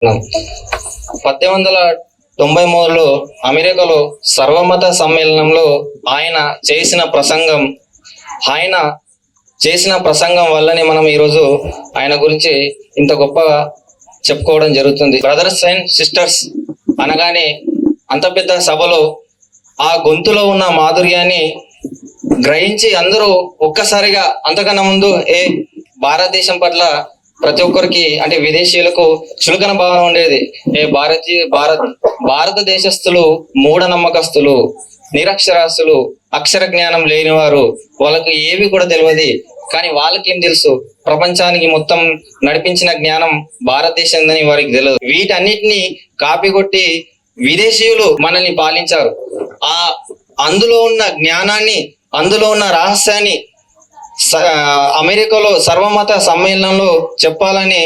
1893లో అమెరికాలో సర్వమత సమ్మేళనంలో ఆయన చేసిన ప్రసంగం వల్లనే మనం ఈరోజు ఆయన గురించి ఇంత గొప్పగా చెప్పుకోవడం జరుగుతుంది. బ్రదర్స్ అండ్ సిస్టర్స్ అనగానే అంత పెద్ద సభలో ఆ గొంతులో ఉన్న మాధుర్యాన్ని గ్రహించి అందరూ ఒక్కసారిగా, అంతకన్నా ముందు భారతదేశం పట్ల ప్రతి ఒక్కరికి అంటే విదేశీయులకు చులకన భావన ఉండేది. భారతదేశస్తులు మూఢనమ్మకస్తులు, నిరక్షరాస్తులు, అక్షర జ్ఞానం లేనివారు, వాళ్ళకి ఏవి కూడా తెలియదు. కానీ వాళ్ళకేం తెలుసు, ప్రపంచానికి మొత్తం నడిపించిన జ్ఞానం భారతదేశందని వారికి తెలియదు. వీటన్నిటిని కాపీ కొట్టి విదేశీయులు మనల్ని పాలించారు. అందులో ఉన్న జ్ఞానాన్ని, అందులో ఉన్న రహస్యాన్ని అమెరికాలో సర్వమత సమ్మేళనంలో చెప్పాలని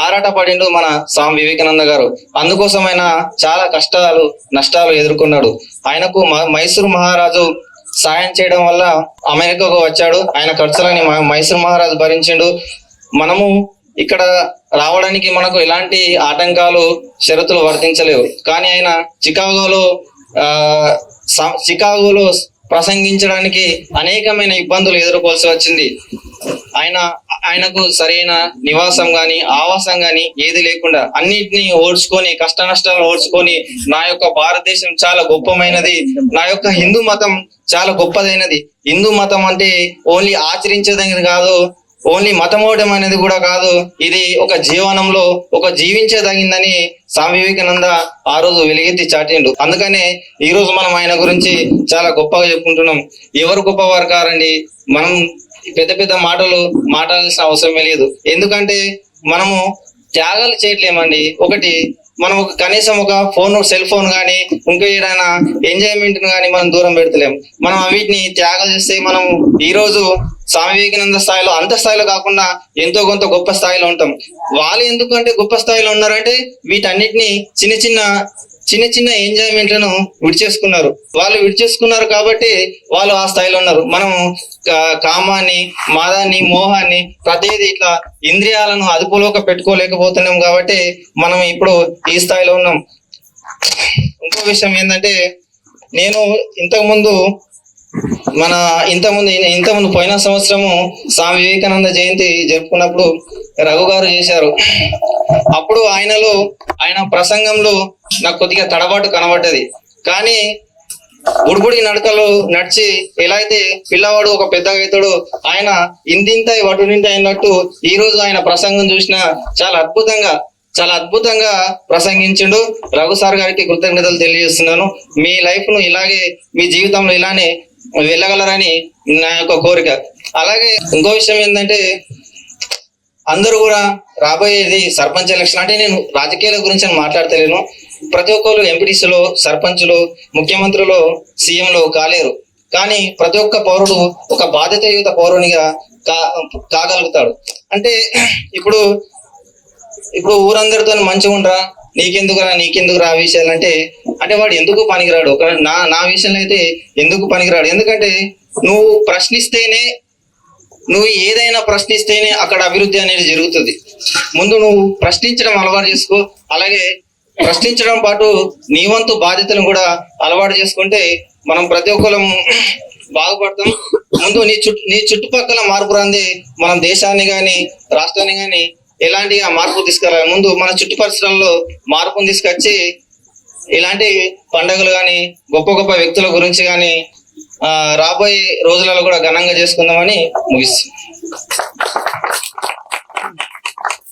ఆరాటపడిండు మన స్వామి వివేకానంద గారు. అందుకోసమైనా చాలా కష్టాలు నష్టాలు ఎదుర్కొన్నాడు. ఆయనకు మైసూరు మహారాజు సాయం చేయడం వల్ల అమెరికాకు వచ్చాడు. ఆయన ఖర్చులని మైసూరు మహారాజు భరించిండు. మనము ఇక్కడ రావడానికి మనకు ఎలాంటి ఆటంకాలు షరతులు వర్తించలేవు. కానీ ఆయన చికాగోలో ప్రసంగించడానికి అనేకమైన ఇబ్బందులు ఎదుర్కోవాల్సి వచ్చింది. ఆయనకు సరైన నివాసం గాని ఆవాసం గాని ఏది లేకుండా అన్నిటినీ ఓడ్చుకొని, కష్ట నష్టాలను ఓడ్చుకొని, నా యొక్క భారతదేశం చాలా గొప్పమైనది, నా యొక్క హిందూ మతం చాలా గొప్పదైనది, హిందూ మతం అంటే ఓన్లీ ఆచరించేదని కాదు, ఓన్లీ మతం అవడం అనేది కూడా కాదు, ఇది ఒక జీవనంలో ఒక జీవించేదగిందని స్వామి వివేకానంద ఆ రోజు వెలుగెత్తి చాటిండు. అందుకనే ఈ రోజు మనం ఆయన గురించి చాలా గొప్పగా చెప్పుకుంటున్నాం. ఎవరు గొప్పవారు కారండి, మనం పెద్ద పెద్ద మాట్లాడాల్సిన అవసరమే లేదు. ఎందుకంటే మనము త్యాగాలు చేయట్లేమండి. ఒకటి, మనం కనీసం ఒక సెల్ ఫోన్ కానీ ఇంకా ఏదైనా ఎంజాయ్మెంట్ కానీ మనం దూరం పెడతలేం. మనం వీటిని త్యాగాలు చేస్తే మనం ఈ రోజు స్వామి వివేకానంద స్థాయిలో, అంత స్థాయిలో కాకుండా ఎంతో కొంత గొప్ప స్థాయిలో ఉంటాం. వాళ్ళు ఎందుకంటే గొప్ప స్థాయిలో ఉన్నారంటే వీటన్నిటిని చిన్న చిన్న ఎంజాయ్మెంట్లను విడిచేసుకున్నారు. వాళ్ళు విడిచేసుకున్నారు కాబట్టి వాళ్ళు ఆ స్థాయిలో ఉన్నారు. మనం కామాన్ని, మాదాన్ని, మోహాన్ని, ప్రతిదీ ఇట్లా ఇంద్రియాలను అదుపులోకి పెట్టుకోలేకపోతున్నాం కాబట్టి మనం ఇప్పుడు ఈ స్థాయిలో ఉన్నాం. ఇంకో విషయం ఏంటంటే, నేను ఇంతకుముందు పోయిన సంవత్సరము స్వామి వివేకానంద జయంతి జరుపుకున్నప్పుడు రఘు గారు చేశారు. అప్పుడు ఆయన ప్రసంగంలో నాకు కొద్దిగా తడబాటు కనబడ్డది. కానీ బుడిబుడి నడకలు నడిచి ఎలా అయితే పిల్లవాడు ఒక పెద్దగా అవుతాడు, ఆయన ఇంతింత వటునింత అయినట్టు ఈ రోజు ఆయన ప్రసంగం చూసినా చాలా అద్భుతంగా ప్రసంగించిండు. రఘు సార్ గారికి కృతజ్ఞతలు తెలియజేస్తున్నాను. మీ లైఫ్ ను ఇలాగే, మీ జీవితంలో ఇలానే వెళ్ళగలరని నా యొక్క కోరిక. అలాగే ఇంకో విషయం ఏంటంటే, అందరూ కూడా రాబోయేది సర్పంచ్ ఎలక్షన్. అంటే నేను రాజకీయాల గురించి మాట్లాడతలేను. ప్రతి ఒక్కరు ఎంపీటీసీలో, సర్పంచులు, ముఖ్యమంత్రులు, సీఎంలు కాలేరు. కానీ ప్రతి ఒక్క పౌరుడు ఒక బాధ్యతాయుత పౌరునిగా కాగలుగుతాడు. అంటే ఇప్పుడు ఊరందరితో మంచిగా ఉండరా, నీకెందుకురా విషయాలు అంటే వాడు ఎందుకు పనికిరాడు. నా విషయంలో అయితే ఎందుకు పనికిరాడు. ఎందుకంటే నువ్వు ఏదైనా ప్రశ్నిస్తేనే అక్కడ అభివృద్ధి అనేది జరుగుతుంది. ముందు నువ్వు ప్రశ్నించడం అలవాటు చేసుకో. అలాగే ప్రశ్నించడం పాటు నీ వంతు బాధ్యతను కూడా అలవాటు చేసుకుంటే మనం ప్రతి ఒక్కరం బాగుపడతాం. ముందు నీ చుట్టుపక్కల మార్పు రాంది మనం దేశాన్ని కానీ రాష్ట్రాన్ని కానీ ఎలాంటి మార్పు తీసుకురాలి. ముందు మన చుట్టు పరిసరాల్లో మార్పును తీసుకొచ్చి ఇలాంటి పండుగలు కానీ గొప్ప గొప్ప వ్యక్తుల గురించి కానీ రాబోయే రోజులలో కూడా ఘనంగా చేసుకుందామని ముగిస్తుంది.